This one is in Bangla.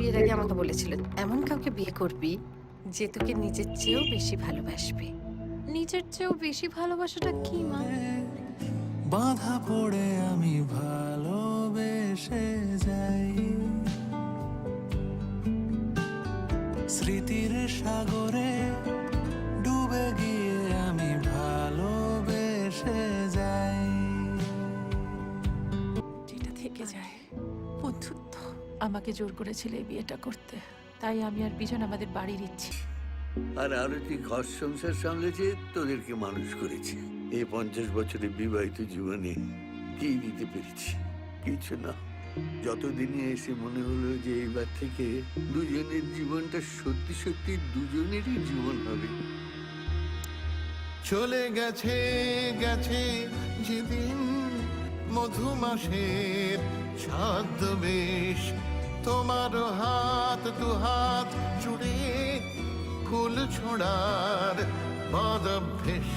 বিয়ের আগে আমাকে বলেছিল এমন কাউকে বিয়ে করবি যে তোকে নিজের চেয়েও বেশি ভালোবাসবে। নিজের চেয়েও বেশি ভালোবাসাটা কি মা? বাধা পড়ে আমি ভালোবেসে যাই, স্মৃতির সাগরে ডুবে গিয়ে আমি ভালোবেসে যাই। যেটা থেকে যায় বন্ধুত্ব। আমাকে জোর করেছিল এই বিয়েটা করতে, তাই আমি আর বিজন আমাদের বাড়ির ইচ্ছে। আর আরতি ঘর সংসার সামলেছে, তোদেরকে মানুষ করেছে। এই 50 বছরের বিবাহিত জীবনে কি দিতে পেরেছি? কিছু না। যতদিনে এসে মনে হলো যে এইবার থেকে দুজনের জীবনটা সত্যি সত্যি দুজনেরই জীবন হবে। চলে গেছে গেছে যেদিন মধুমাসের ছদ্মবেশ, তোমার হাত দুহাত জুড়ে ফুল ছোঁড়ার বদভ্যেস।